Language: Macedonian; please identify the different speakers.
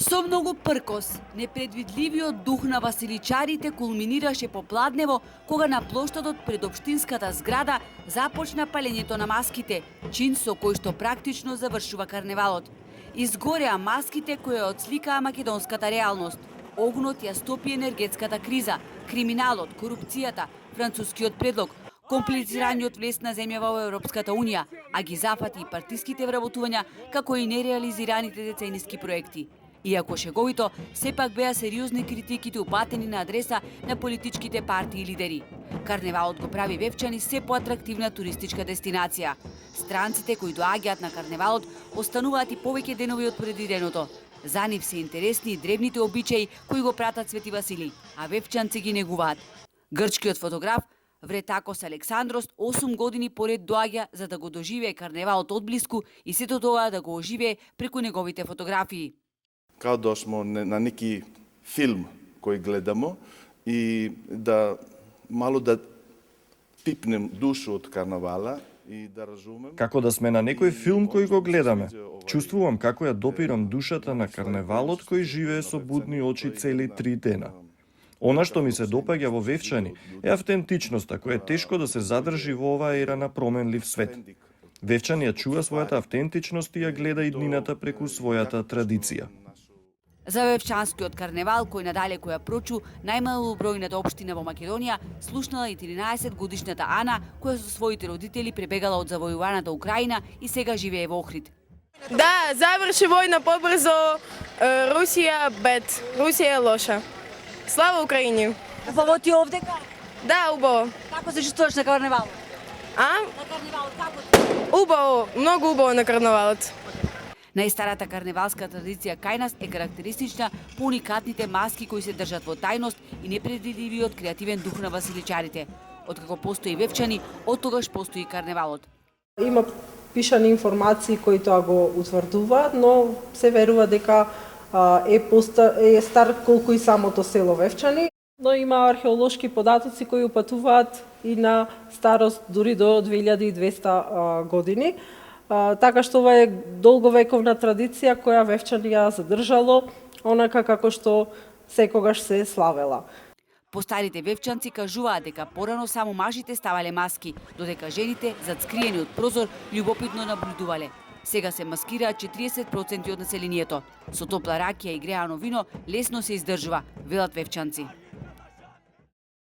Speaker 1: Со многу пркос, непредвидливиот дух на василичарите кулминираше попладнево кога на плоштадот пред општинската зграда започна палењето на маските, чин со кој што практично завршува карневалот. Изгореа маските кои ја отсликаа македонската реалност. Огнот ја стопи енергетската криза, криминалот, корупцијата, францускиот предлог, комплицираниот влез на земја во Европската Унија, а ги зафати и партиските вработувања, како и нереализираните децениски проекти. Иако шеговито, сепак беа сериозни критиките упатени на адреса на политичките партии и лидери. Карневалот го прави Вевчани се поатрактивна туристичка дестинација. Странците кои доаѓаат на карневалот остануваат и повеќе денови од предвиденото. За нив се интересни и древните обичаи кои го пратат Свети Васили, а вевчанци ги негуваат. Грчкиот фотограф Вретакос Александрос 8 години поред доаѓа за да го доживее карневалот одблиску и сето тоа да го оживее преку неговите фотографии.
Speaker 2: Као да смо на неки филм кој гледамо и да мало да пипнем душу од карнавала и да разумем.
Speaker 3: Како да сме на некој филм кој го гледаме. Чувствувам како ја допирам душата на карневалот кој живее со будни очи цели 3 дена. Она што ми се допаѓа во Вевчани е автентичноста која е тешко да се задржи во оваа ера на променлив свет. Вевчани ја чува својата автентичност и ја гледа иднината преку својата традиција.
Speaker 1: За Вевчанскиот карневал, кој надалеку ја прочу најмалобројната општина во Македонија, слушнала и 13-годишната Ана, која со своите родители пребегала од завојуваната Украина и сега живее во Охрид.
Speaker 4: Да, заврши војна побрзо, Русија бед, Русија е лоша. Слава Украини!
Speaker 1: Убаво ти овде?
Speaker 4: Да, убаво.
Speaker 1: Како се чувствуваш на карневалот?
Speaker 4: А?
Speaker 1: На карневалот како?
Speaker 4: Убаво, многу убаво на карнавалот.
Speaker 1: Најстарата карневалска традиција кај нас е карактеристична по уникатните маски кои се држат во тајност и непредвидливиот креативен дух на василичарите. Откако постои Вевчани, оттогаш постои карневалот.
Speaker 5: Има пишани информации кои тоа го утврдуваат, но се верува дека е стар колку и самото село Вевчани. Но има археолошки податоци кои упатуваат и на старост дури до 2200 години. Така што ова е долговековна традиција која Вевчани ја задржало, онака како што секогаш се славела.
Speaker 1: Постарите вевчанци кажуваат дека порано само мажите ставале маски, додека жените, зад скриени од прозор, љубопитно наблюдувале. Сега се маскираат 40% од населението. Со топла ракија и греано вино лесно се издржува, велат вевчанци.